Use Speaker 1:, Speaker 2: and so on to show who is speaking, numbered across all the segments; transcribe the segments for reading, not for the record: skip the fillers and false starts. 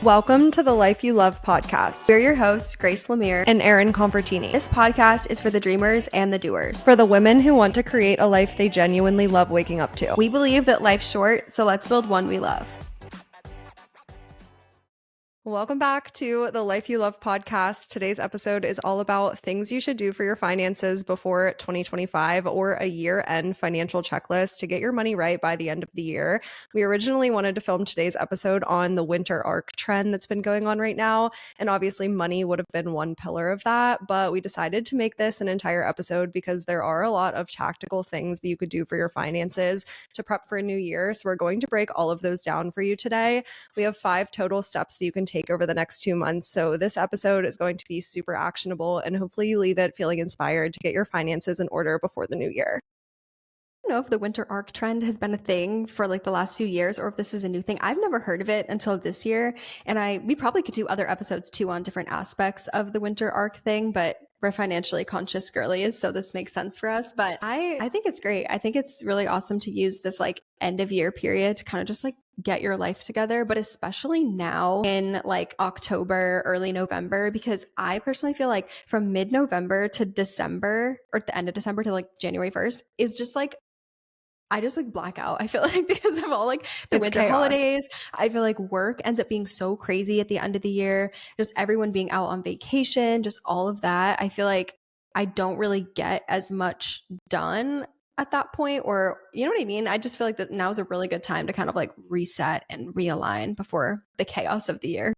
Speaker 1: Welcome to the Life You Love podcast.
Speaker 2: We're your hosts, Grace Lemire
Speaker 1: and Erin Convertini.
Speaker 2: This podcast is for the dreamers and the doers.
Speaker 1: For the women who want to create a life they genuinely love waking up to.
Speaker 2: We believe that life's short, so let's build one we love.
Speaker 1: Welcome back to the Life You Love podcast. Today's episode is all about things you should do for your finances before 2025 or a year-end financial checklist to get your money right by the end of the year. We originally wanted to film today's episode on the winter arc trend that's been going on right now, and obviously money would have been one pillar of that, but we decided to make this an entire episode because there are a lot of tactical things that you could do for your finances to prep for a new year. So we're going to break all of those down for you today. We have 5 total steps that you can take over the next 2 months. So this episode is going to be super actionable, and hopefully you leave it feeling inspired to get your finances in order before the new year.
Speaker 2: I don't know if the winter arc trend has been a thing for like the last few years or if this is a new thing. I've never heard of it until this year. And we probably could do other episodes too on different aspects of the winter arc thing, but we're financially conscious girlies, so this makes sense for us. But I think it's great. I think it's really awesome to use this like end of year period to kind of just like get your life together, but especially now in like October, early November, because I personally feel like from mid-November to December, or at the end of December to like January 1st is just like I just like black out. I feel like because of all like the winter
Speaker 1: chaos.
Speaker 2: holidays, I feel like work ends up being so crazy at the end of the year, just everyone being out on vacation, just all of that. I feel like I don't really get as much done at that point, or you know what I mean? I just feel like that now is a really good time to kind of like reset and realign before the chaos of the year.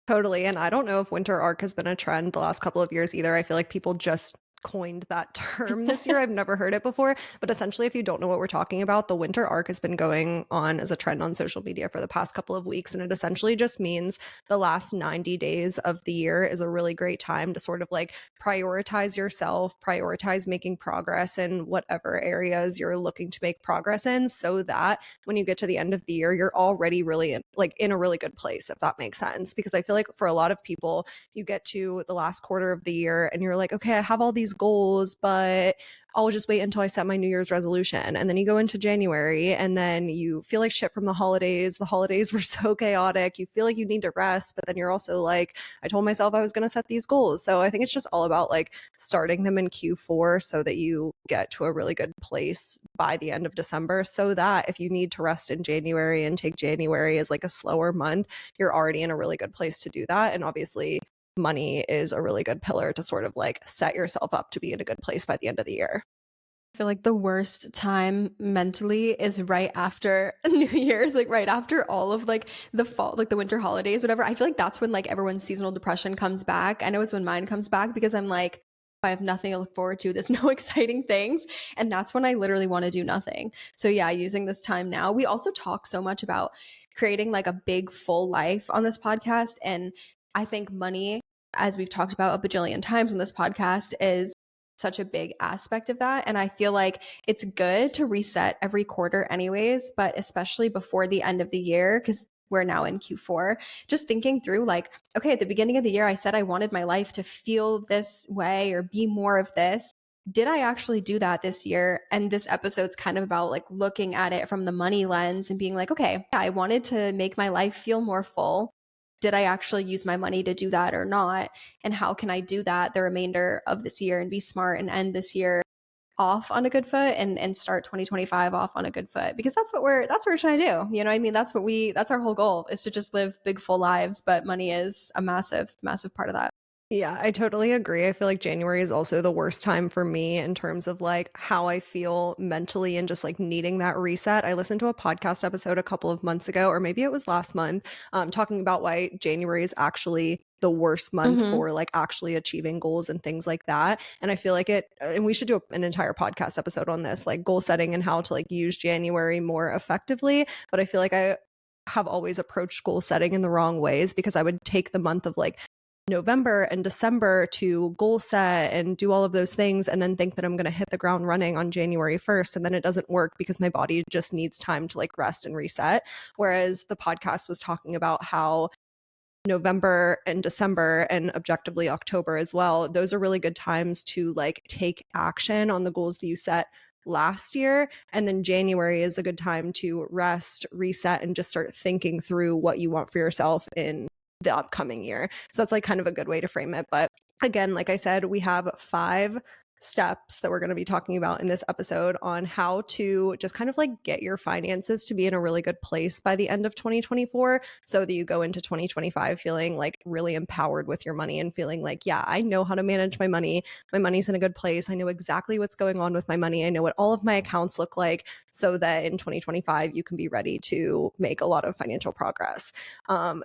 Speaker 1: Totally. And I don't know if winter arc has been a trend the last couple of years either. I feel like people just coined that term this year. I've never heard it before, but essentially if you don't know what we're talking about, the winter arc has been going on as a trend on social media for the past couple of weeks, and it essentially just means the last 90 days of the year is a really great time to sort of like prioritize yourself, prioritize making progress in whatever areas you're looking to make progress in, so that when you get to the end of the year, you're already really in a really good place, if that makes sense. Because I feel like for a lot of people, you get to the last quarter of the year and you're like, okay, I have all these goals, but I'll just wait until I set my New Year's resolution. And then you go into January and then you feel like shit from the holidays. The holidays were so chaotic. You feel like you need to rest, but then you're also like, I told myself I was going to set these goals. So I think it's just all about like starting them in Q4 so that you get to a really good place by the end of December, so that if you need to rest in January and take January as like a slower month, you're already in a really good place to do that. And obviously money is a really good pillar to sort of like set yourself up to be in a good place by the end of the year.
Speaker 2: I feel like the worst time mentally is right after New Year's, like right after all of like the fall, like the winter holidays, whatever. I feel like that's when like everyone's seasonal depression comes back. I know it's when mine comes back because I'm like, I have nothing to look forward to. There's no exciting things. And that's when I literally want to do nothing. So yeah, using this time now. We also talk so much about creating like a big full life on this podcast. And I think money, as we've talked about a bajillion times on this podcast, is such a big aspect of that. And I feel like it's good to reset every quarter anyways, but especially before the end of the year, because we're now in Q4, just thinking through like, okay, at the beginning of the year, I said I wanted my life to feel this way or be more of this. Did I actually do that this year? And this episode's kind of about like looking at it from the money lens and being like, okay, I wanted to make my life feel more full. Did I actually use my money to do that or not? And how can I do that the remainder of this year and be smart and end this year off on a good foot and start 2025 off on a good foot? Because that's what we're trying to do. You know what I mean? That's our whole goal, is to just live big, full lives. But money is a massive, massive part of that.
Speaker 1: Yeah, I totally agree. I feel like January is also the worst time for me in terms of like how I feel mentally and just like needing that reset. I listened to a podcast episode a couple of months ago, or maybe it was last month, talking about why January is actually the worst month for like actually achieving goals and things like that. And I feel like and we should do an entire podcast episode on this, like goal setting and how to like use January more effectively. But I feel like I have always approached goal setting in the wrong ways, because I would take the month of like November and December to goal set and do all of those things, and then think that I'm going to hit the ground running on January 1st. And then it doesn't work because my body just needs time to like rest and reset. Whereas the podcast was talking about how November and December, and objectively October as well, those are really good times to like take action on the goals that you set last year. And then January is a good time to rest, reset, and just start thinking through what you want for yourself in the upcoming year. So that's like kind of a good way to frame it. But again, like I said, we have 5 steps that we're going to be talking about in this episode on how to just kind of like get your finances to be in a really good place by the end of 2024 so that you go into 2025 feeling like really empowered with your money and feeling like, yeah, I know how to manage my money. My money's in a good place. I know exactly what's going on with my money. I know what all of my accounts look like so that in 2025 you can be ready to make a lot of financial progress.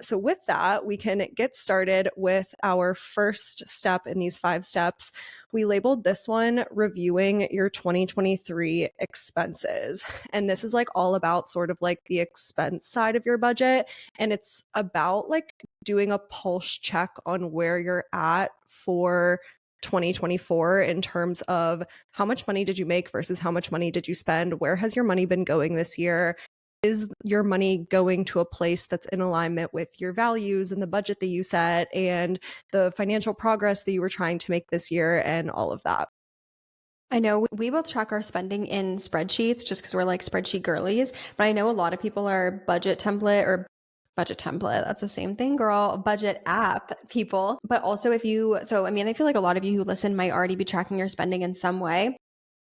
Speaker 1: So with that, we can get started with our first step in these 5 steps. We labeled this one reviewing your 2023 expenses. And this is like all about sort of like the expense side of your budget. And it's about like doing a pulse check on where you're at for 2024 in terms of how much money did you make versus how much money did you spend? Where has your money been going this year? Is your money going to a place that's in alignment with your values and the budget that you set and the financial progress that you were trying to make this year and all of that?
Speaker 2: I know we both track our spending in spreadsheets just because we're like spreadsheet girlies, but I know a lot of people are budget template. That's the same thing, girl. Budget app people. But also, I mean, I feel like a lot of you who listen might already be tracking your spending in some way.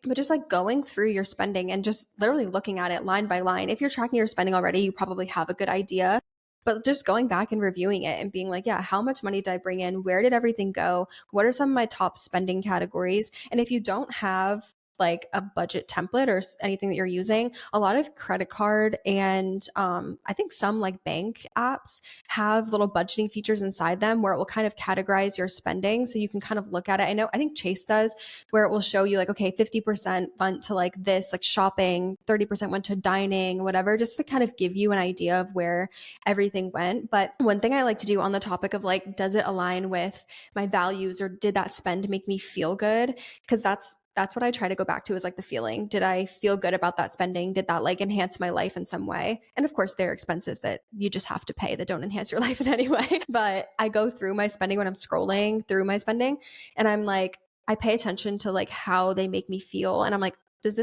Speaker 2: But just like going through your spending and just literally looking at it line by line. If you're tracking your spending already, you probably have a good idea. But just going back and reviewing it and being like, yeah, how much money did I bring in? Where did everything go? What are some of my top spending categories? And if you don't have like a budget template or anything that you're using, a lot of credit card and I think some like bank apps have little budgeting features inside them where it will kind of categorize your spending. So you can kind of look at it. I think Chase does, where it will show you like, okay, 50% went to like this, like shopping, 30% went to dining, whatever, just to kind of give you an idea of where everything went. But one thing I like to do on the topic of like, does it align with my values or did that spend make me feel good? Because that's what I try to go back to is like the feeling. Did I feel good about that spending? Did that like enhance my life in some way? And of course, there are expenses that you just have to pay that don't enhance your life in any way. But I go through my spending when I'm scrolling through my spending and I'm like, I pay attention to like how they make me feel. And I'm like, did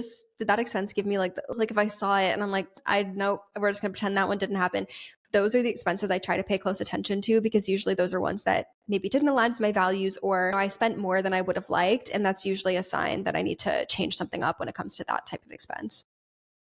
Speaker 2: that expense give me like if I saw it and I'm like, I know we're just gonna pretend that one didn't happen. Those are the expenses I try to pay close attention to because usually those are ones that maybe didn't align with my values or I spent more than I would have liked. And that's usually a sign that I need to change something up when it comes to that type of expense.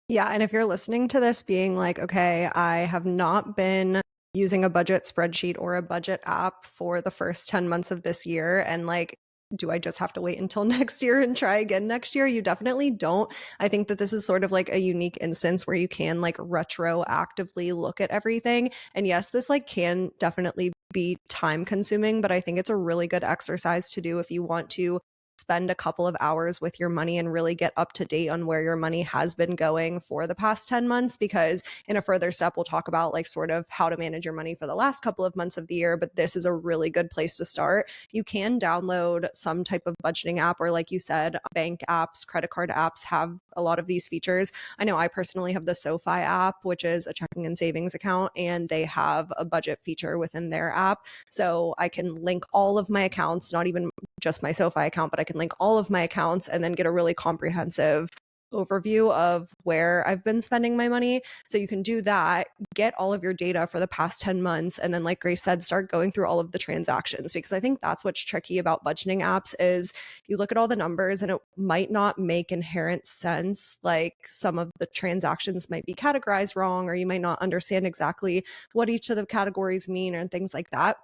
Speaker 1: Yeah, and if you're listening to this being like, okay, I have not been using a budget spreadsheet or a budget app for the first 10 months of this year, and like, do I just have to wait until next year and try again next year? You definitely don't. I think that this is sort of like a unique instance where you can like retroactively look at everything. And yes, this like can definitely be time consuming, but I think it's a really good exercise to do if you want to spend a couple of hours with your money and really get up to date on where your money has been going for the past 10 months. Because in a further step, we'll talk about like sort of how to manage your money for the last couple of months of the year. But this is a really good place to start. You can download some type of budgeting app, or like you said, bank apps, credit card apps have a lot of these features. I know I personally have the SoFi app, which is a checking and savings account, and they have a budget feature within their app. So I can link all of my accounts, not even just my SoFi account, but I can link all of my accounts and then get a really comprehensive overview of where I've been spending my money. So you can do that, get all of your data for the past 10 months. And then, like Grace said, start going through all of the transactions, because I think that's what's tricky about budgeting apps is you look at all the numbers and it might not make inherent sense. Like some of the transactions might be categorized wrong, or you might not understand exactly what each of the categories mean and things like that.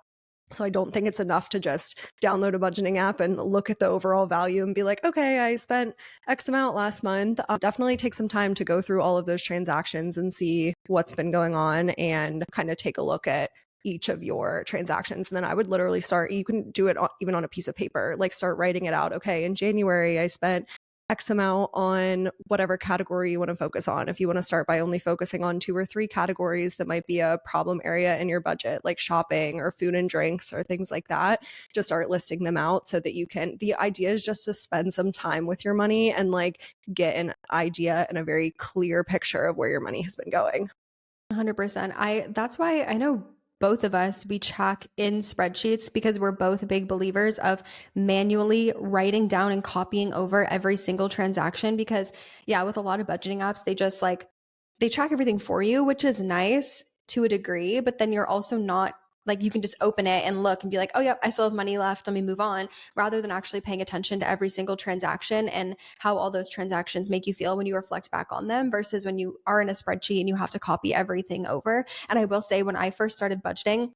Speaker 1: So I don't think it's enough to just download a budgeting app and look at the overall value and be like, okay, I spent X amount last month. Definitely take some time to go through all of those transactions and see what's been going on and kind of take a look at each of your transactions. And then I would literally start, you can do it even on a piece of paper, like start writing it out. Okay, in January, I spent X amount on whatever category you want to focus on. If you want to start by only focusing on 2 or 3 categories that might be a problem area in your budget, like shopping or food and drinks or things like that, just start listing them out so that you can, the idea is just to spend some time with your money and like get an idea and a very clear picture of where your money has been going.
Speaker 2: 100%. That's why I know both of us we track in spreadsheets because we're both big believers of manually writing down and copying over every single transaction because yeah, with a lot of budgeting apps they just like they track everything for you, which is nice to a degree, but then you're also not like you can just open it and look and be like, oh, yep, I still have money left. Let me move on, rather than actually paying attention to every single transaction and how all those transactions make you feel when you reflect back on them versus when you are in a spreadsheet and you have to copy everything over. And I will say, when I first started budgeting,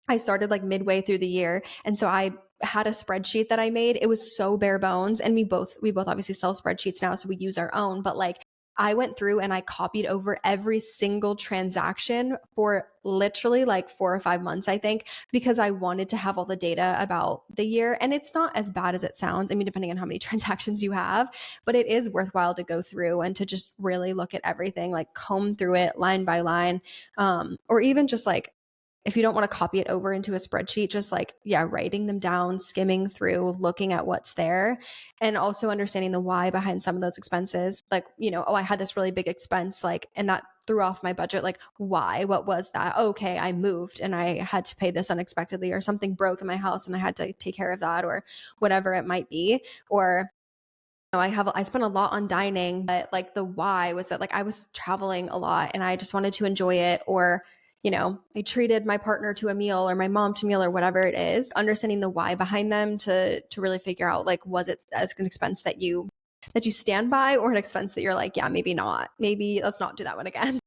Speaker 2: I started like midway through the year. And so I had a spreadsheet that I made. It was so bare bones. And we both obviously sell spreadsheets now, so we use our own. But like I went through and I copied over every single transaction for literally like 4 or 5 months, I think, because I wanted to have all the data about the year. And it's not as bad as it sounds. I mean, depending on how many transactions you have, but it is worthwhile to go through and to just really look at everything, like comb through it line by line. Or even just like, if you don't want to copy it over into a spreadsheet, just like, yeah, writing them down, skimming through, looking at what's there, and also understanding the why behind some of those expenses. Like, oh, I had this really big expense, like, and that threw off my budget. Like, why? What was that? Okay, I moved and I had to pay this unexpectedly, or something broke in my house and I had to take care of that, or whatever it might be. Or I spent a lot on dining, but like the why was that like I was traveling a lot and I just wanted to enjoy it. Or, I treated my partner to a meal or my mom to a meal or whatever it is. Understanding the why behind them to really figure out, like, was it as an expense that you stand by, or an expense that you're like, yeah, maybe not. Maybe let's not do that one again.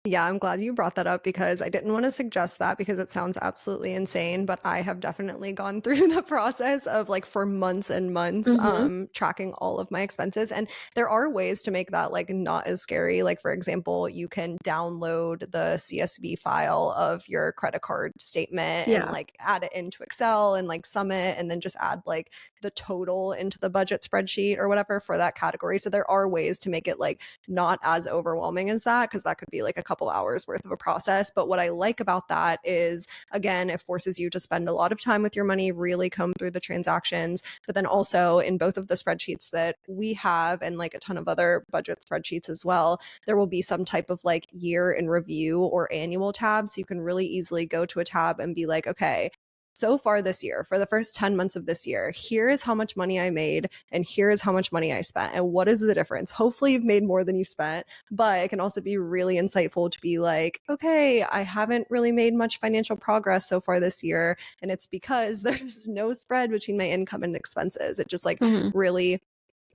Speaker 1: Yeah, I'm glad you brought that up because I didn't want to suggest that because it sounds absolutely insane, but I have definitely gone through the process of like for months and months
Speaker 2: Hmm.
Speaker 1: tracking all of my expenses, and there are ways to make that like not as scary. Like for example, you can download the CSV file of your credit card statement and
Speaker 2: Yeah.
Speaker 1: like add it into Excel and like sum it and then just add like the total into the budget spreadsheet or whatever for that category. So there are ways to make it like not as overwhelming as that because that could be like a couple hours worth of a process. But what I like about that is, again, it forces you to spend a lot of time with your money, really comb through the transactions. But then also in both of the spreadsheets that we have and like a ton of other budget spreadsheets as well, there will be some type of like year in review or annual tab. So you can really easily go to a tab and be like, okay, so far this year, for the first 10 months of this year, here is how much money I made and here is how much money I spent. And what is the difference? Hopefully, you've made more than you spent, but it can also be really insightful to be like, okay, I haven't really made much financial progress so far this year. And it's because there's no spread between my income and expenses. It just like
Speaker 2: Hmm.
Speaker 1: really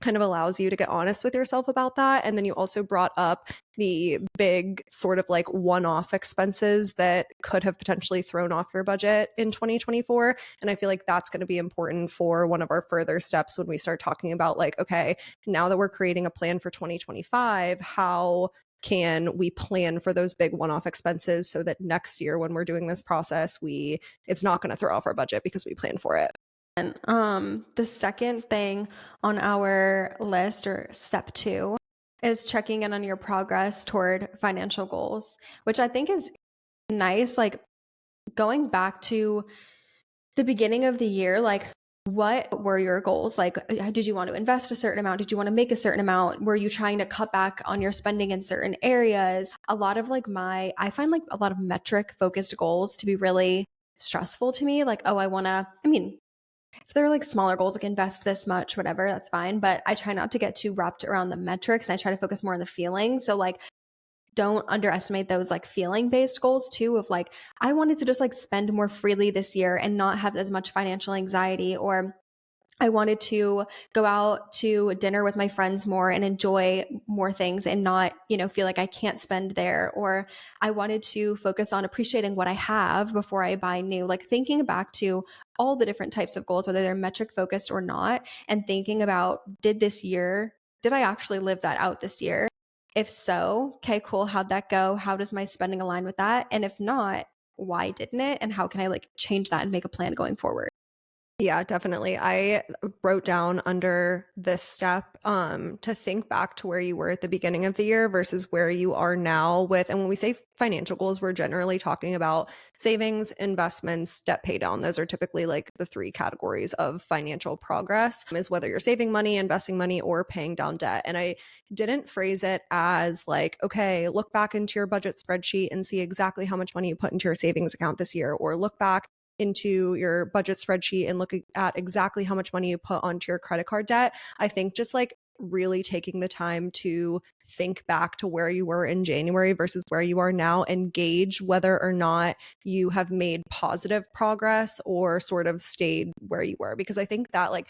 Speaker 1: kind of allows you to get honest with yourself about that. And then you also brought up the big sort of like one-off expenses that could have potentially thrown off your budget in 2024. And I feel like that's going to be important for one of our further steps when we start talking about like, okay, now that we're creating a plan for 2025, how can we plan for those big one-off expenses so that next year when we're doing this process, it's not going to throw off our budget because we plan for it.
Speaker 2: And the second thing on our list, or step two, is checking in on your progress toward financial goals, which I think is nice. Like going back to the beginning of the year, like what were your goals? Like, did you want to invest a certain amount? Did you want to make a certain amount? Were you trying to cut back on your spending in certain areas? A lot of like I find like a lot of metric focused goals to be really stressful to me. Like, oh, I mean, if they're like smaller goals, like invest this much, whatever, that's fine. But I try not to get too wrapped around the metrics and I try to focus more on the feelings. So like, don't underestimate those like feeling based goals too, of like, I wanted to just like spend more freely this year and not have as much financial anxiety, or I wanted to go out to dinner with my friends more and enjoy more things and not, feel like I can't spend there. Or I wanted to focus on appreciating what I have before I buy new. Like thinking back to all the different types of goals, whether they're metric focused or not, and thinking about, did I actually live that out this year? If so, okay, cool. How'd that go? How does my spending align with that? And if not, why didn't it? And how can I like change that and make a plan going forward?
Speaker 1: Yeah, definitely. I wrote down under this step to think back to where you were at the beginning of the year versus where you are now with, and when we say financial goals, we're generally talking about savings, investments, debt pay down. Those are typically like the three categories of financial progress, is whether you're saving money, investing money, or paying down debt. And I didn't phrase it as like, okay, look back into your budget spreadsheet and see exactly how much money you put into your savings account this year, or look back into your budget spreadsheet and look at exactly how much money you put onto your credit card debt. I think just like really taking the time to think back to where you were in January versus where you are now and gauge whether or not you have made positive progress or sort of stayed where you were. Because I think that, like,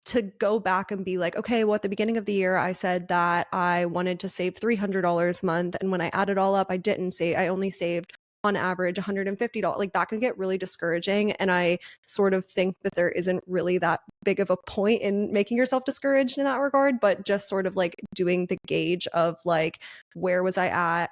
Speaker 1: to go back and be like, okay, well, at the beginning of the year, I said that I wanted to save $300 a month. And when I added all up, I only saved on average $150. Like, that can get really discouraging. And I sort of think that there isn't really that big of a point in making yourself discouraged in that regard, but just sort of like doing the gauge of like, where was I at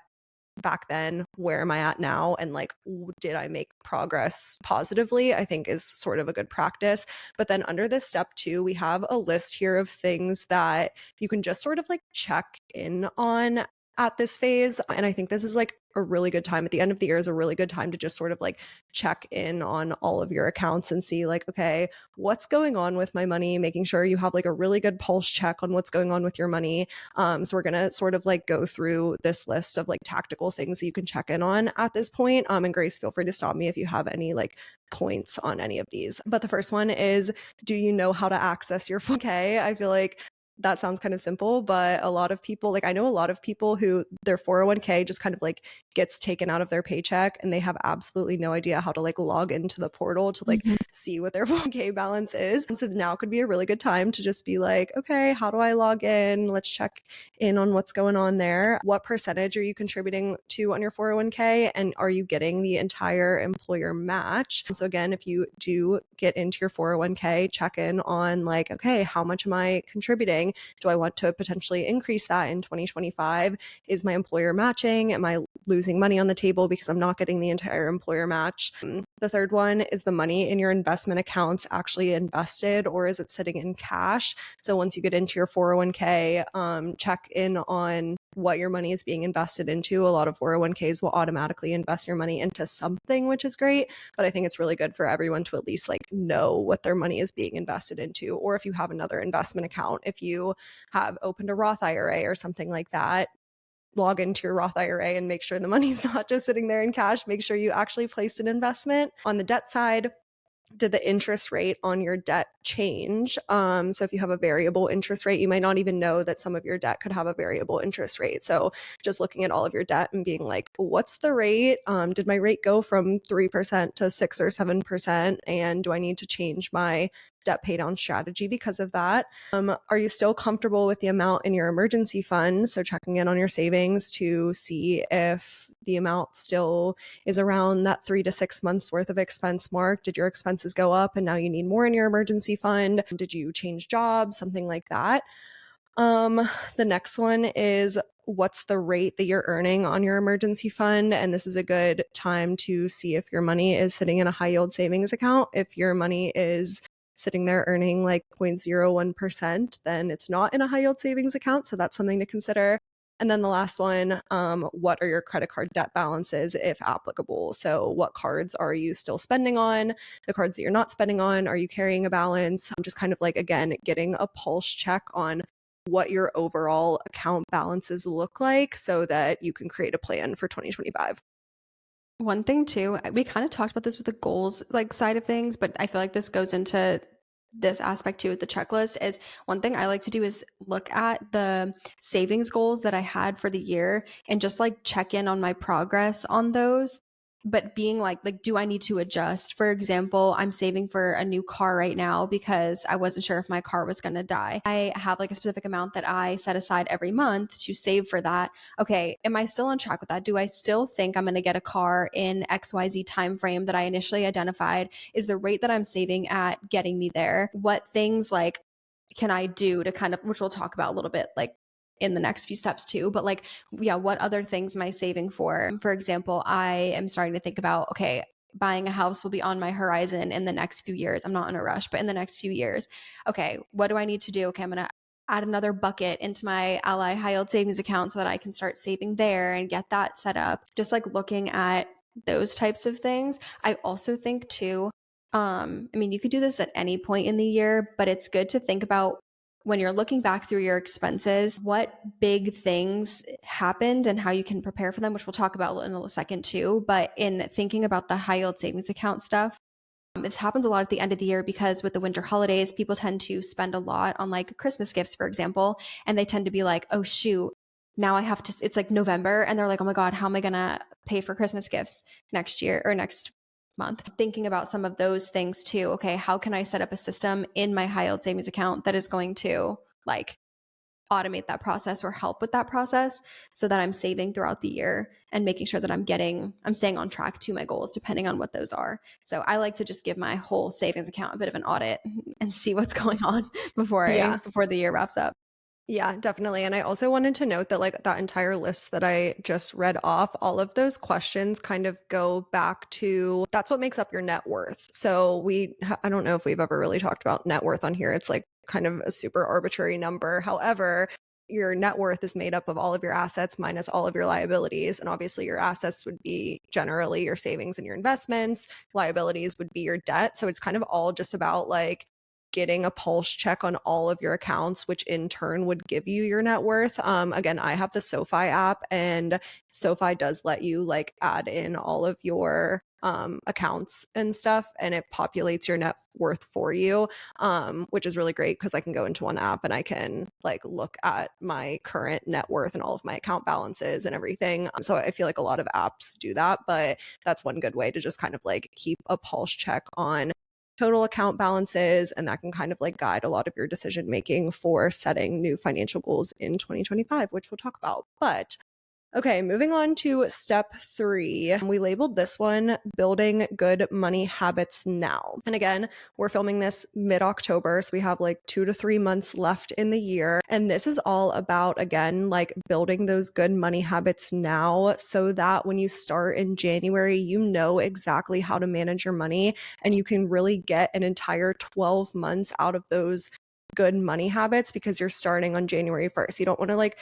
Speaker 1: back then, where am I at now, and like, did I make progress positively, I think is sort of a good practice. But then under this step two, we have a list here of things that you can just sort of like check in on at this phase. And I think this is like a really good time at the end of the year is a really good time to just sort of like check in on all of your accounts and see like, okay, what's going on with my money, making sure you have like a really good pulse check on what's going on with your money. So we're going to sort of like go through this list of like tactical things that you can check in on at this point. And Grace, feel free to stop me if you have any like points on any of these. But the first one is, do you know how to access your 401k? I feel like that sounds kind of simple, but a lot of people, like I know a lot of people who their 401k just kind of like gets taken out of their paycheck and they have absolutely no idea how to like log into the portal to like
Speaker 2: Mhm.
Speaker 1: see what their 401k balance is. So now could be a really good time to just be like, okay, how do I log in? Let's check in on what's going on there. What percentage are you contributing to on your 401k? And are you getting the entire employer match? So again, if you do get into your 401k, check in on like, okay, how much am I contributing? Do I want to potentially increase that in 2025? Is my employer matching? Am I losing money on the table because I'm not getting the entire employer match? The third one is, the money in your investment accounts actually invested, or is it sitting in cash? So once you get into your 401k, check in on what your money is being invested into. A lot of 401ks will automatically invest your money into something, which is great. But I think it's really good for everyone to at least like know what their money is being invested into. Or if you have another investment account, if you have opened a Roth IRA or something like that, log into your Roth IRA and make sure the money's not just sitting there in cash. Make sure you actually place an investment. On the debt side, did the interest rate on your debt change? So if you have a variable interest rate, you might not even know that some of your debt could have a variable interest rate. So just looking at all of your debt and being like, what's the rate? Did my rate go from 3% to 6 or 7%? And do I need to change my debt pay down strategy because of that? Are you still comfortable with the amount in your emergency fund? So checking in on your savings to see if the amount still is around that 3 to 6 months worth of expense mark. Did your expenses go up and now you need more in your emergency fund? Did you change jobs? Something like that. The next one is, what's the rate that you're earning on your emergency fund? And this is a good time to see if your money is sitting in a high yield savings account. If your money is sitting there earning like 0.01%, then it's not in a high yield savings account. So that's something to consider. And then the last one, what are your credit card debt balances, if applicable? So what cards are you still spending on? The cards that you're not spending on, are you carrying a balance? I'm just kind of like, again, getting a pulse check on what your overall account balances look like so that you can create a plan for 2025.
Speaker 2: One thing too, we kind of talked about this with the goals like side of things, but I feel like this goes into this aspect too with the checklist. Is one thing I like to do is look at the savings goals that I had for the year and just like check in on my progress on those. But being like, do I need to adjust? For example, I'm saving for a new car right now because I wasn't sure if my car was going to die. I have like a specific amount that I set aside every month to save for that. Okay, am I still on track with that? Do I still think I'm going to get a car in XYZ timeframe that I initially identified? Is the rate that I'm saving at getting me there? What things like can I do to kind of, which we'll talk about a little bit like in the next few steps too, but like, yeah, what other things am I saving for? For example, I am starting to think about, okay, buying a house will be on my horizon in the next few years. I'm not in a rush, but in the next few years, okay, what do I need to do? Okay, I'm going to add another bucket into my Ally high yield savings account so that I can start saving there and get that set up. Just like looking at those types of things. I also think too, I mean, you could do this at any point in the year, but it's good to think about when you're looking back through your expenses, what big things happened and how you can prepare for them, which we'll talk about in a second too. But in thinking about the high yield savings account stuff, This happens a lot at the end of the year because with the winter holidays, people tend to spend a lot on like Christmas gifts, for example, and they tend to be like, oh, shoot, now I have to, it's like November, and they're like, oh my God, how am I going to pay for Christmas gifts next year or next month? Thinking about some of those things too. Okay, how can I set up a system in my high yield savings account that is going to like automate that process or help with that process so that I'm saving throughout the year and making sure that I'm staying on track to my goals depending on what those are. So I like to just give my whole savings account a bit of an audit and see what's going on
Speaker 1: Yeah.
Speaker 2: before the year wraps up.
Speaker 1: Yeah, definitely. And I also wanted to note that like that entire list that I just read off, all of those questions kind of go back to that's what makes up your net worth. So I don't know if we've ever really talked about net worth on here. It's like kind of a super arbitrary number. However, your net worth is made up of all of your assets minus all of your liabilities. And obviously, your assets would be generally your savings and your investments, liabilities would be your debt. So it's kind of all just about like getting a pulse check on all of your accounts, which in turn would give you your net worth. Again, I have the SoFi app, and SoFi does let you like add in all of your accounts and stuff, and it populates your net worth for you, which is really great because I can go into one app and I can like look at my current net worth and all of my account balances and everything. So I feel like a lot of apps do that, but that's one good way to just kind of like keep a pulse check on total account balances, and that can kind of like guide a lot of your decision making for setting new financial goals in 2025, which we'll talk about. But okay, moving on to step 3. We labeled this one building good money habits now. And again, we're filming this mid-October, so we have like 2 to 3 months left in the year. And this is all about, again, like building those good money habits now so that when you start in January, you know exactly how to manage your money and you can really get an entire 12 months out of those good money habits because you're starting on January 1st. You don't want to like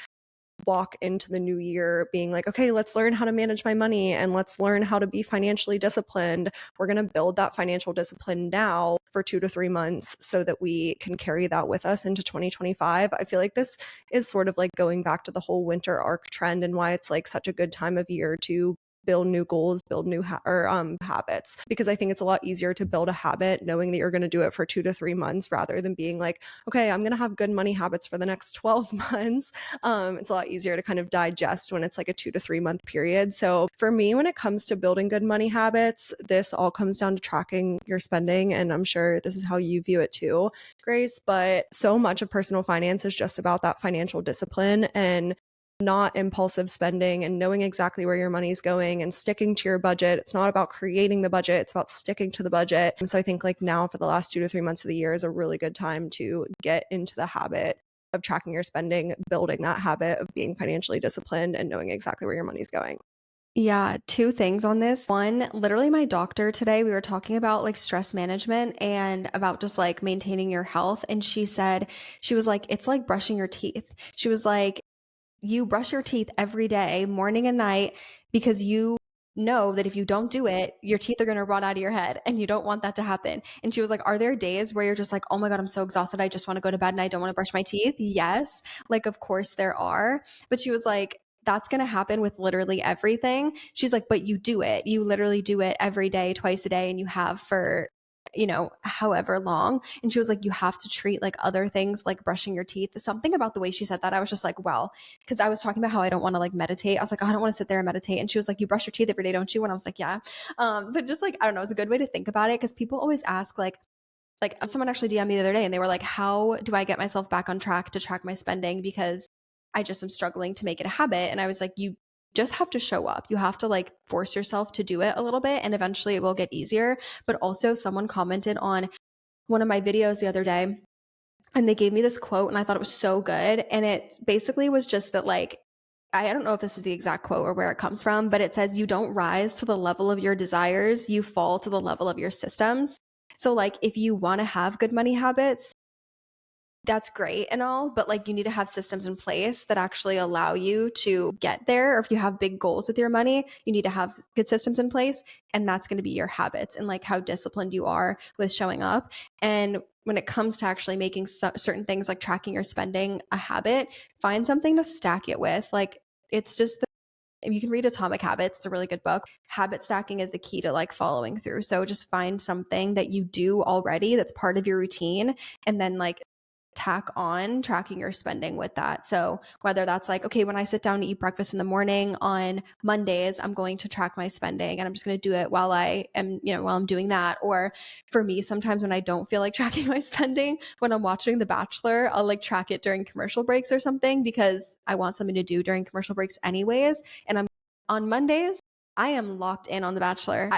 Speaker 1: walk into the new year being like, okay, let's learn how to manage my money and let's learn how to be financially disciplined. We're going to build that financial discipline now for 2 to 3 months so that we can carry that with us into 2025. I feel like this is sort of like going back to the whole winter arc trend and why it's like such a good time of year to build new goals, build new habits, because I think it's a lot easier to build a habit knowing that you're going to do it for 2 to 3 months rather than being like, okay, I'm going to have good money habits for the next 12 months. It's a lot easier to kind of digest when it's like a 2 to 3 month period. So for me, when it comes to building good money habits, this all comes down to tracking your spending. And I'm sure this is how you view it too, Grace. But so much of personal finance is just about that financial discipline and not impulsive spending and knowing exactly where your money's going and sticking to your budget. It's not about creating the budget, it's about sticking to the budget. And so I think like now for the last 2 to 3 months of the year is a really good time to get into the habit of tracking your spending, building that habit of being financially disciplined and knowing exactly where your money's going.
Speaker 2: Yeah, two things on this. One, literally my doctor today, we were talking about like stress management and about just like maintaining your health. And she was like, it's like brushing your teeth. She was like, you brush your teeth every day, morning and night, because you know that if you don't do it, your teeth are going to rot out of your head and you don't want that to happen. And she was like, are there days where you're just like, oh my God, I'm so exhausted. I just want to go to bed and I don't want to brush my teeth? Yes. Like, of course there are. But she was like, that's going to happen with literally everything. She's like, but you do it. You literally do it every day, twice a day, and you have for however long. And she was like, you have to treat like other things like brushing your teeth. Something about the way she said that, I was just like, well, because I was talking about how I don't want to like meditate. I was like, oh, I don't want to sit there and meditate. And she was like, you brush your teeth every day, don't you? And I was like, yeah. But just like, I don't know, it's a good way to think about it because people always ask like someone actually DM'd me the other day and they were like, how do I get myself back on track to track my spending? Because I just am struggling to make it a habit. And I was like, you just have to show up. You have to like force yourself to do it a little bit and eventually it will get easier. But also, someone commented on one of my videos the other day and they gave me this quote and I thought it was so good. And it basically was just that, like, I don't know if this is the exact quote or where it comes from, but it says, you don't rise to the level of your desires, you fall to the level of your systems. So, like, if you want to have good money habits, that's great and all, but like you need to have systems in place that actually allow you to get there. Or if you have big goals with your money, you need to have good systems in place. And that's going to be your habits and like how disciplined you are with showing up. And when it comes to actually making certain things like tracking your spending a habit, find something to stack it with. Like it's just You can read Atomic Habits. It's a really good book. Habit stacking is the key to like following through. So just find something that you do already that's part of your routine, and then like tack on tracking your spending with that. So whether that's like, okay, when I sit down to eat breakfast in the morning on Mondays, I'm going to track my spending and I'm just going to do it while I am, while I'm doing that. Or for me, sometimes when I don't feel like tracking my spending, when I'm watching The Bachelor, I'll like track it during commercial breaks or something because I want something to do during commercial breaks anyways. And I'm on Mondays, I am locked in on The Bachelor.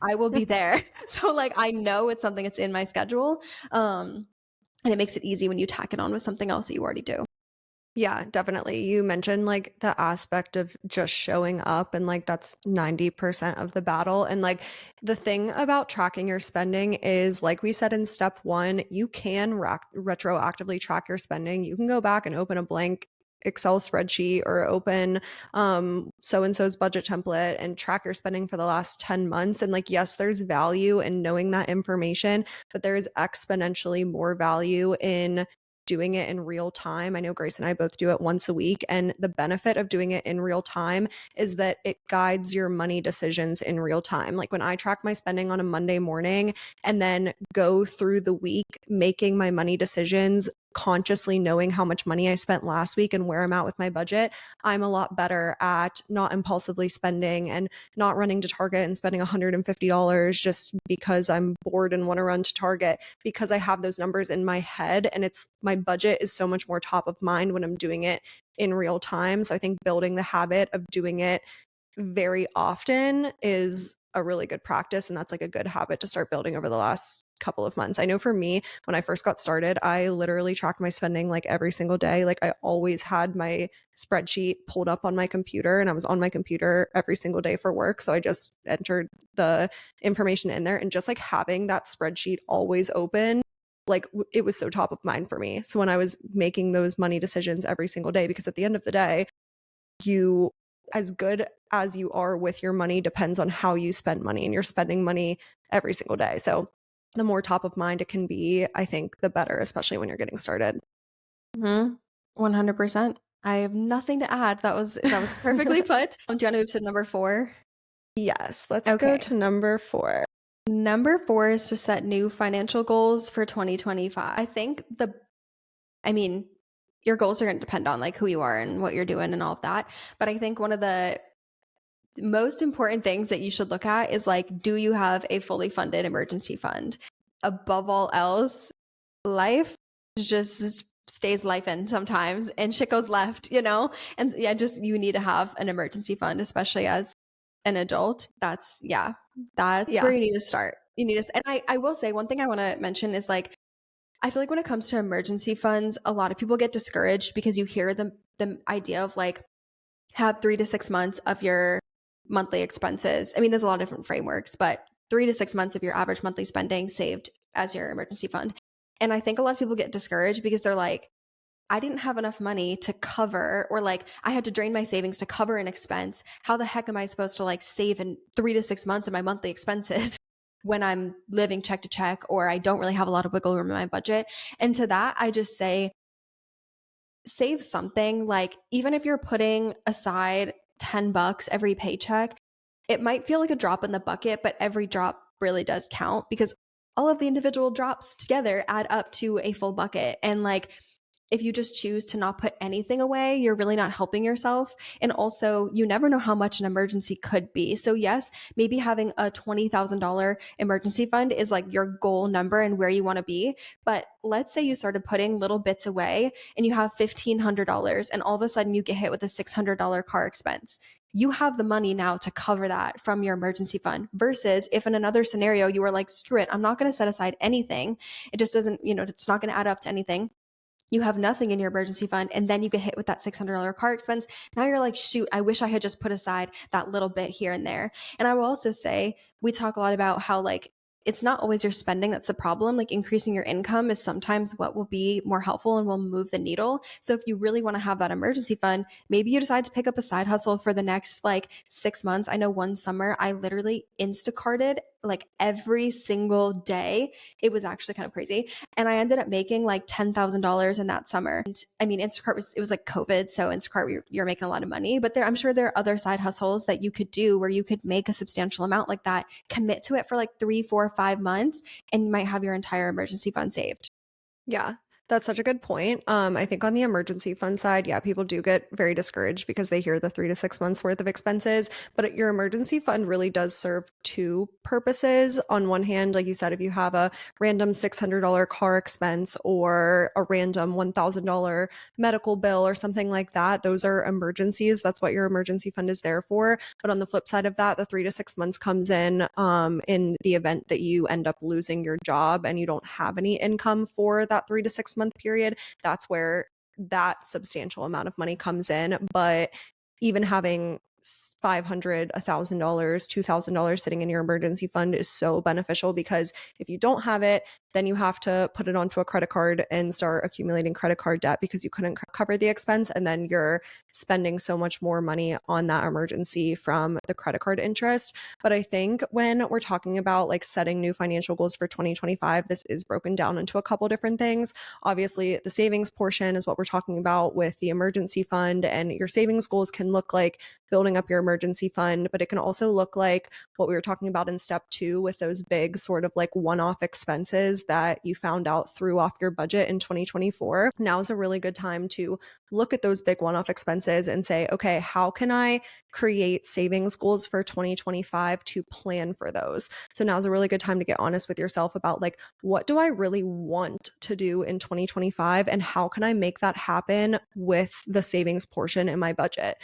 Speaker 2: I will be there. So like I know it's something that's in my schedule. And it makes it easy when you tack it on with something else that you already do.
Speaker 1: Yeah, definitely. You mentioned like the aspect of just showing up, and like that's 90% of the battle. And like the thing about tracking your spending is, like we said in step one, you can retroactively track your spending. You can go back and open a blank Excel spreadsheet or open so and so's budget template and track your spending for the last 10 months. And like, yes, there's value in knowing that information, but there is exponentially more value in doing it in real time. I know Grace and I both do it once a week. And the benefit of doing it in real time is that it guides your money decisions in real time. Like when I track my spending on a Monday morning and then go through the week making my money decisions, consciously knowing how much money I spent last week and where I'm at with my budget, I'm a lot better at not impulsively spending and not running to Target and spending $150 just because I'm bored and want to run to Target, because I have those numbers in my head and it's my budget is so much more top of mind when I'm doing it in real time. So I think building the habit of doing it very often is a really good practice, and that's like a good habit to start building over the last couple of months. I know for me, when I first got started, I literally tracked my spending like every single day. Like I always had my spreadsheet pulled up on my computer and I was on my computer every single day for work. So I just entered the information in there, and just like having that spreadsheet always open, like it was so top of mind for me. So when I was making those money decisions every single day, because at the end of the day, you, as good as you are with your money depends on how you spend money, and you're spending money every single day. So the more top of mind it can be, I think the better, especially when you're getting started.
Speaker 2: 100%. I have nothing to add. That was perfectly put. Do you want to move to number 4?
Speaker 1: Yes, let's go
Speaker 2: Okay.
Speaker 1: to number 4.
Speaker 2: Number 4 is to set new financial goals for 2025. I mean, your goals are going to depend on like who you are and what you're doing and all of that. But I think one of the most important things that you should look at is like, do you have a fully funded emergency fund? Above all else, life just stays life in sometimes and shit goes left. And yeah, just you need to have an emergency fund, especially as an adult. That's where
Speaker 1: Yeah.
Speaker 2: you need to start. You need to, and I will say one thing I want to mention is like, I feel like when it comes to emergency funds, a lot of people get discouraged because you hear the idea of like have 3 to 6 months of your monthly expenses. I mean, there's a lot of different frameworks, but 3 to 6 months of your average monthly spending saved as your emergency fund. And I think a lot of people get discouraged because they're like, I didn't have enough money to cover, or like I had to drain my savings to cover an expense. How the heck am I supposed to like save in 3 to 6 months of my monthly expenses when I'm living check to check, or I don't really have a lot of wiggle room in my budget? And to that, I just say, save something. Like, even if you're putting aside $10 every paycheck, it might feel like a drop in the bucket, but every drop really does count because all of the individual drops together add up to a full bucket. And like, if you just choose to not put anything away, you're really not helping yourself. And also, you never know how much an emergency could be. So, yes, maybe having a $20,000 emergency fund is like your goal number and where you want to be. But let's say you started putting little bits away and you have $1,500, and all of a sudden you get hit with a $600 car expense. You have the money now to cover that from your emergency fund, versus if in another scenario you were like, screw it, I'm not going to set aside anything. It just doesn't, it's not going to add up to anything. You have nothing in your emergency fund, and then you get hit with that $600 car expense. Now you're like, shoot, I wish I had just put aside that little bit here and there. And I will also say, we talk a lot about how like it's not always your spending that's the problem. Like, increasing your income is sometimes what will be more helpful and will move the needle. So if you really want to have that emergency fund, maybe you decide to pick up a side hustle for the next like 6 months. I know one summer I literally Instacarted like every single day. It was actually kind of crazy. And I ended up making like $10,000 in that summer. And I mean, Instacart it was like COVID. So Instacart, you're making a lot of money, but I'm sure there are other side hustles that you could do where you could make a substantial amount like that, commit to it for like 3, 4, 5 months, and you might have your entire emergency fund saved.
Speaker 1: Yeah, that's such a good point. I think on the emergency fund side, yeah, people do get very discouraged because they hear the 3 to 6 months worth of expenses. But your emergency fund really does serve two purposes. On one hand, like you said, if you have a random $600 car expense or a random $1,000 medical bill or something like that, those are emergencies. That's what your emergency fund is there for. But on the flip side of that, the 3 to 6 months comes in the event that you end up losing your job and you don't have any income for that 3 to 6 month period. That's where that substantial amount of money comes in. But even having 500, $1,000, $2,000 sitting in your emergency fund is so beneficial because if you don't have it, then you have to put it onto a credit card and start accumulating credit card debt because you couldn't cover the expense. And then you're spending so much more money on that emergency from the credit card interest. But I think when we're talking about like setting new financial goals for 2025, this is broken down into a couple different things. Obviously, the savings portion is what we're talking about with the emergency fund, and your savings goals can look like building up your emergency fund, but it can also look like what we were talking about in step 2 with those big sort of like one-off expenses that you found out threw off your budget in 2024. Now is a really good time to look at those big one-off expenses and say, okay, how can I create savings goals for 2025 to plan for those? So now is a really good time to get honest with yourself about like, what do I really want to do in 2025 and how can I make that happen with the savings portion in my budget?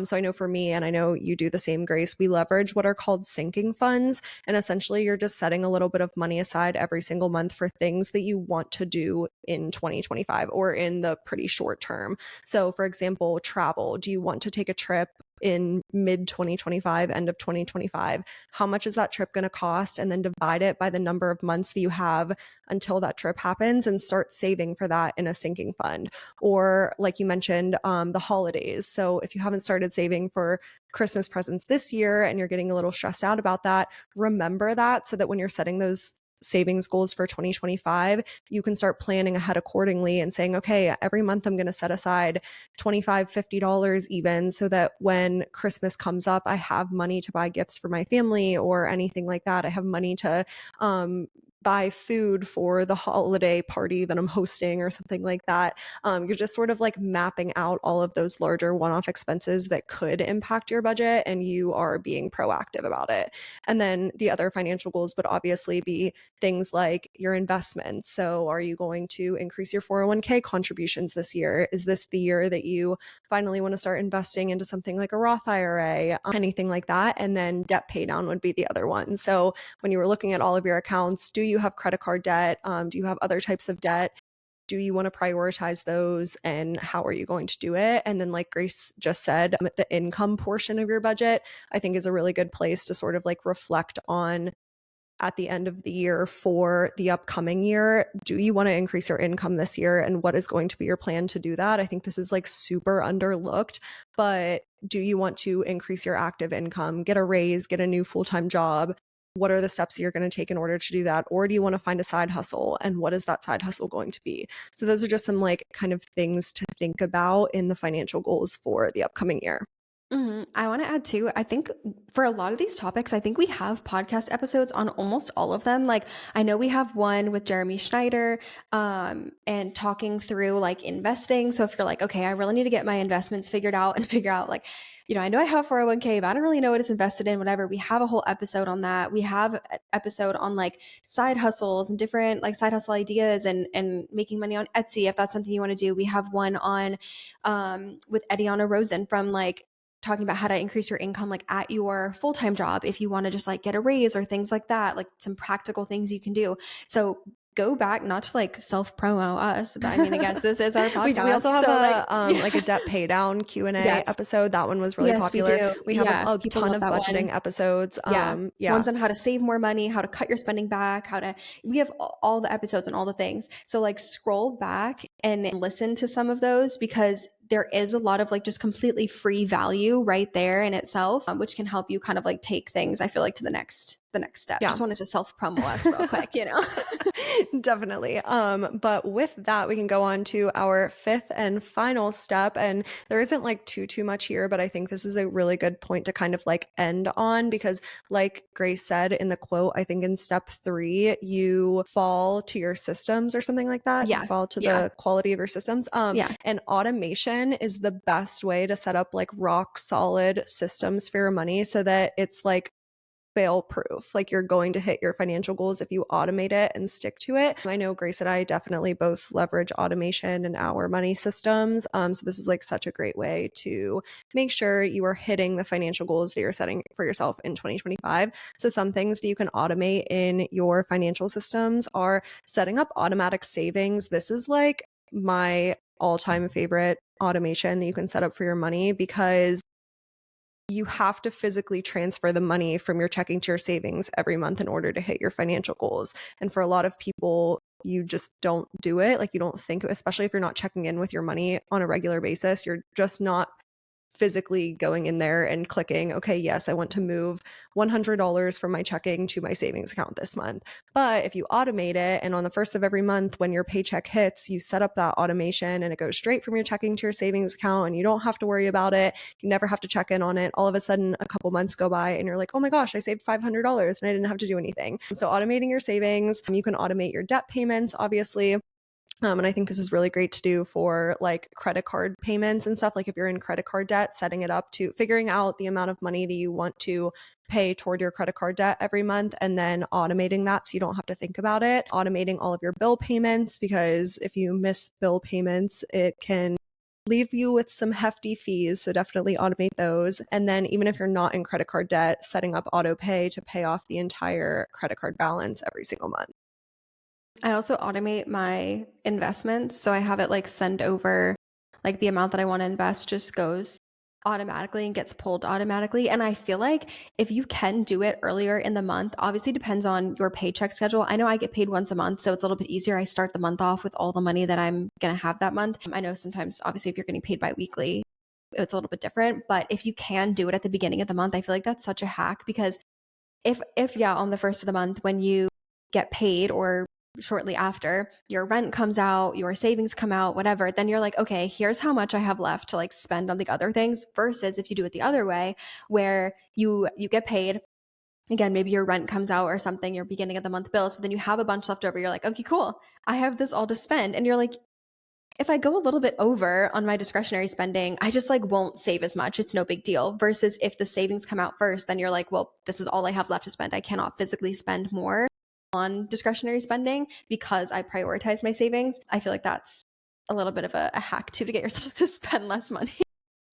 Speaker 1: So I know for me, and I know you do the same, Grace, we leverage what are called sinking funds. And essentially, you're just setting a little bit of money aside every single month for things that you want to do in 2025 or in the pretty short term. So, for example, travel. Do you want to take a trip in mid 2025, end of 2025? How much is that trip going to cost? And then divide it by the number of months that you have until that trip happens and start saving for that in a sinking fund. Or, like you mentioned, the holidays. So, if you haven't started saving for Christmas presents this year and you're getting a little stressed out about that, remember that so that when you're setting those savings goals for 2025, you can start planning ahead accordingly and saying, okay, every month I'm going to set aside $25, $50 even so that when Christmas comes up, I have money to buy gifts for my family or anything like that. I have money to buy food for the holiday party that I'm hosting or something like that. You're just sort of like mapping out all of those larger one-off expenses that could impact your budget and you are being proactive about it. And then the other financial goals would obviously be things like your investments. So are you going to increase your 401k contributions this year? Is this the year that you finally want to start investing into something like a Roth IRA, anything like that? And then debt pay down would be the other one. So when you were looking at all of your accounts, do you have credit card debt? Do you have other types of debt? Do you want to prioritize those and how are you going to do it? And then, like Grace just said, the income portion of your budget, I think, is a really good place to sort of like reflect on at the end of the year for the upcoming year. Do you want to increase your income this year? And what is going to be your plan to do that? I think this is like super underlooked, but do you want to increase your active income, get a raise, get a new full-time job? What are the steps you're going to take in order to do that? Or do you want to find a side hustle? And what is that side hustle going to be? So those are just some like kind of things to think about in the financial goals for the upcoming year.
Speaker 2: I want to add too, I think for a lot of these topics, I think we have podcast episodes on almost all of them. Like I know we have one with Jeremy Schneider, and talking through like investing. So if you're like, okay, I really need to get my investments figured out and figure out like, I know I have 401k, but I don't really know what it's invested in, whatever. We have a whole episode on that. We have an episode on like side hustles and different like side hustle ideas and making money on Etsy. If that's something you want to do, we have one on, with Ediana Rosen from like talking about how to increase your income like at your full-time job if you want to just like get a raise or things like that, like some practical things you can do. So go back, not to like self-promo us, but I mean, I guess this is our podcast.
Speaker 1: We also have
Speaker 2: so,
Speaker 1: like a debt pay down Q&A
Speaker 2: yes.
Speaker 1: episode. That one was really popular.
Speaker 2: We do.
Speaker 1: We have
Speaker 2: Yeah,
Speaker 1: a
Speaker 2: people
Speaker 1: ton
Speaker 2: love
Speaker 1: of
Speaker 2: that
Speaker 1: budgeting
Speaker 2: one.
Speaker 1: episodes.
Speaker 2: Ones on how to save more money, how to cut your spending back, we have all the episodes and all the things. So like scroll back and listen to some of those because there is a lot of like just completely free value right there in itself, which can help you kind of like take things, I feel like, to the next step.
Speaker 1: Yeah.
Speaker 2: Just wanted to self promo us real quick.
Speaker 1: Definitely. But with that, we can go on to our fifth and final step. And there isn't like too much here, but I think this is a really good point to kind of like end on because, like Grace said in the quote, I think in step 3, you fall to your systems or something like that. You
Speaker 2: Yeah.
Speaker 1: fall to
Speaker 2: Yeah.
Speaker 1: the quality of your systems.
Speaker 2: Yeah.
Speaker 1: And automation is the best way to set up like rock solid systems for your money so that it's like fail proof. Like you're going to hit your financial goals if you automate it and stick to it. I know Grace and I definitely both leverage automation in our money systems. So this is like such a great way to make sure you are hitting the financial goals that you're setting for yourself in 2025. So some things that you can automate in your financial systems are setting up automatic savings. This is like my all-time favorite automation that you can set up for your money because you have to physically transfer the money from your checking to your savings every month in order to hit your financial goals. And for a lot of people, you just don't do it. Like you don't think, especially if you're not checking in with your money on a regular basis, you're just not physically going in there and clicking, okay, yes, I want to move $100 from my checking to my savings account this month. But if you automate it and on the first of every month when your paycheck hits, you set up that automation and it goes straight from your checking to your savings account and you don't have to worry about it. You never have to check in on it. All of a sudden, a couple months go by and you're like, oh my gosh, I saved $500 and I didn't have to do anything. So automating your savings, you can automate your debt payments, obviously. And I think this is really great to do for like credit card payments and stuff. Like if you're in credit card debt, setting it up to figuring out the amount of money that you want to pay toward your credit card debt every month and then automating that so you don't have to think about it. Automating all of your bill payments because if you miss bill payments, it can leave you with some hefty fees. So definitely automate those. And then even if you're not in credit card debt, setting up auto pay to pay off the entire credit card balance every single month.
Speaker 2: I also automate my investments. So I have it like send over like the amount that I want to invest just goes automatically and gets pulled automatically. And I feel like if you can do it earlier in the month, obviously depends on your paycheck schedule. I know I get paid once a month, so it's a little bit easier. I start the month off with all the money that I'm going to have that month. I know sometimes, obviously, if you're getting paid bi-weekly, it's a little bit different. But if you can do it at the beginning of the month, I feel like that's such a hack because if yeah, on the first of the month when you get paid or shortly after your rent comes out, your savings come out, whatever, then you're like, okay, here's how much I have left to like spend on the other things versus if you do it the other way where you get paid again, maybe your rent comes out or something, your beginning of the month bills, but then you have a bunch left over. You're like, okay, cool. I have this all to spend. And you're like, if I go a little bit over on my discretionary spending, I just like won't save as much. It's no big deal. Versus if the savings come out first, then you're like, well, this is all I have left to spend. I cannot physically spend more on discretionary spending because I prioritize my savings. I feel like that's a little bit of a hack too to get yourself to spend less money.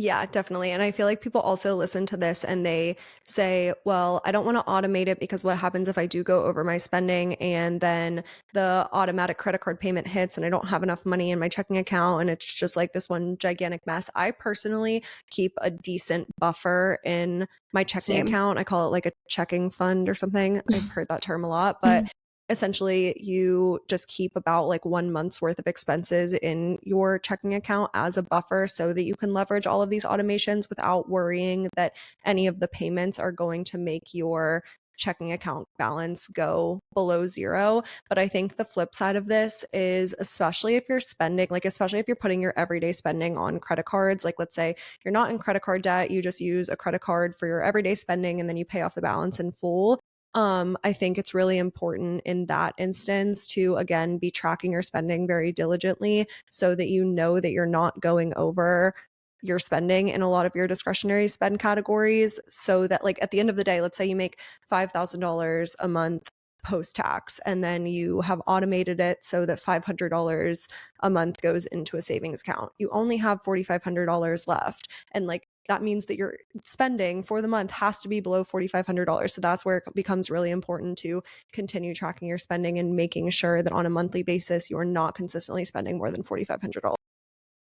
Speaker 1: Yeah, definitely. And I feel like people also listen to this and they say, well, I don't want to automate it because what happens if I do go over my spending and then the automatic credit card payment hits and I don't have enough money in my checking account and it's just like this one gigantic mess. I personally keep a decent buffer in my checking
Speaker 2: Same.
Speaker 1: account. I call it like a checking fund or something. I've heard that term a lot, but essentially you just keep about like 1 month's worth of expenses in your checking account as a buffer so that you can leverage all of these automations without worrying that any of the payments are going to make your checking account balance go below zero. But I think the flip side of this is especially if you're spending, like especially if you're putting your everyday spending on credit cards, like let's say you're not in credit card debt, you just use a credit card for your everyday spending and then you pay off the balance in full. I think it's really important in that instance to, again, be tracking your spending very diligently so that you know that you're not going over your spending in a lot of your discretionary spend categories. So that, like, at the end of the day, let's say you make $5,000 a month post tax and then you have automated it so that $500 a month goes into a savings account. You only have $4,500 left. And like, that means that your spending for the month has to be below $4,500. So that's where it becomes really important to continue tracking your spending and making sure that on a monthly basis, you are not consistently spending more than $4,500.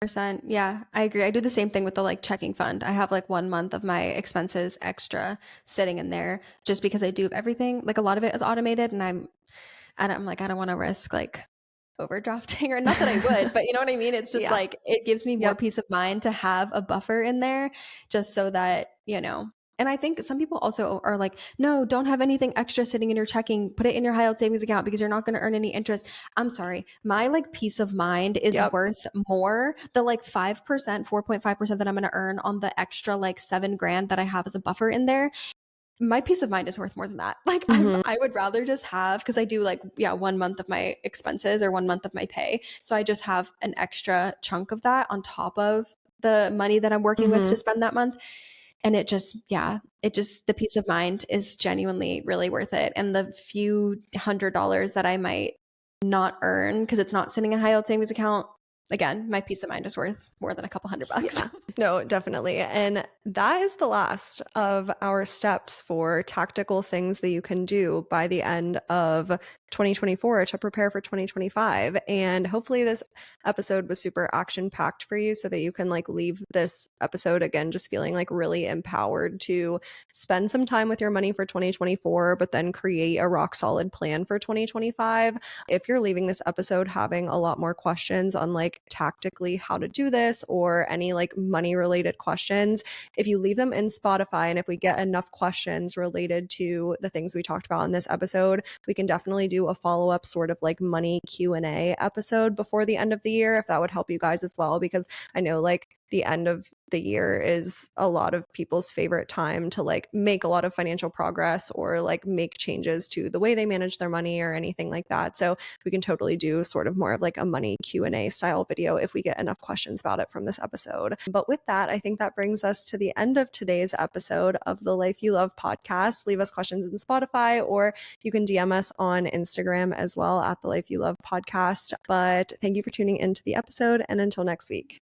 Speaker 2: Percent. Yeah, I agree. I do the same thing with the like checking fund. I have like 1 month of my expenses extra sitting in there just because I do everything. Like a lot of it is automated and I'm like, I don't want to risk like overdrafting, or not that I would, but you know what I mean? It's just
Speaker 1: Yeah.
Speaker 2: like it gives me more
Speaker 1: Yep.
Speaker 2: peace of mind to have a buffer in there just so that, and I think some people also are like, no, don't have anything extra sitting in your checking. Put it in your high yield savings account because you're not going to earn any interest. I'm sorry. My like peace of mind is
Speaker 1: Yep.
Speaker 2: worth more. The like 5%, 4.5% that I'm going to earn on the extra like 7 grand that I have as a buffer in there, my peace of mind is worth more than that. Like
Speaker 1: Mhm.
Speaker 2: I would rather just have, because I do like, yeah, 1 month of my expenses or 1 month of my pay. So I just have an extra chunk of that on top of the money that I'm working with to
Speaker 1: Mhm.
Speaker 2: spend that month. And it just, yeah, the peace of mind is genuinely really worth it. And the few $100s that I might not earn because it's not sitting in high yield savings account, again, my peace of mind is worth more than a couple $100.
Speaker 1: Yeah, no, definitely. And that is the last of our steps for tactical things that you can do by the end of 2024 to prepare for 2025. And hopefully this episode was super action packed for you so that you can like leave this episode again just feeling like really empowered to spend some time with your money for 2024, but then create a rock solid plan for 2025. If you're leaving this episode having a lot more questions on like tactically how to do this or any like money related questions, if you leave them in Spotify and if we get enough questions related to the things we talked about in this episode, we can definitely do a follow-up sort of like money Q&A episode before the end of the year if that would help you guys as well, because I know like the end of the year is a lot of people's favorite time to like make a lot of financial progress or like make changes to the way they manage their money or anything like that. So we can totally do sort of more of like a money Q&A style video if we get enough questions about it from this episode. But with that, I think that brings us to the end of today's episode of the Life You Love podcast. Leave us questions in Spotify or you can DM us on Instagram as well at the Life You Love podcast. But thank you for tuning into the episode and until next week.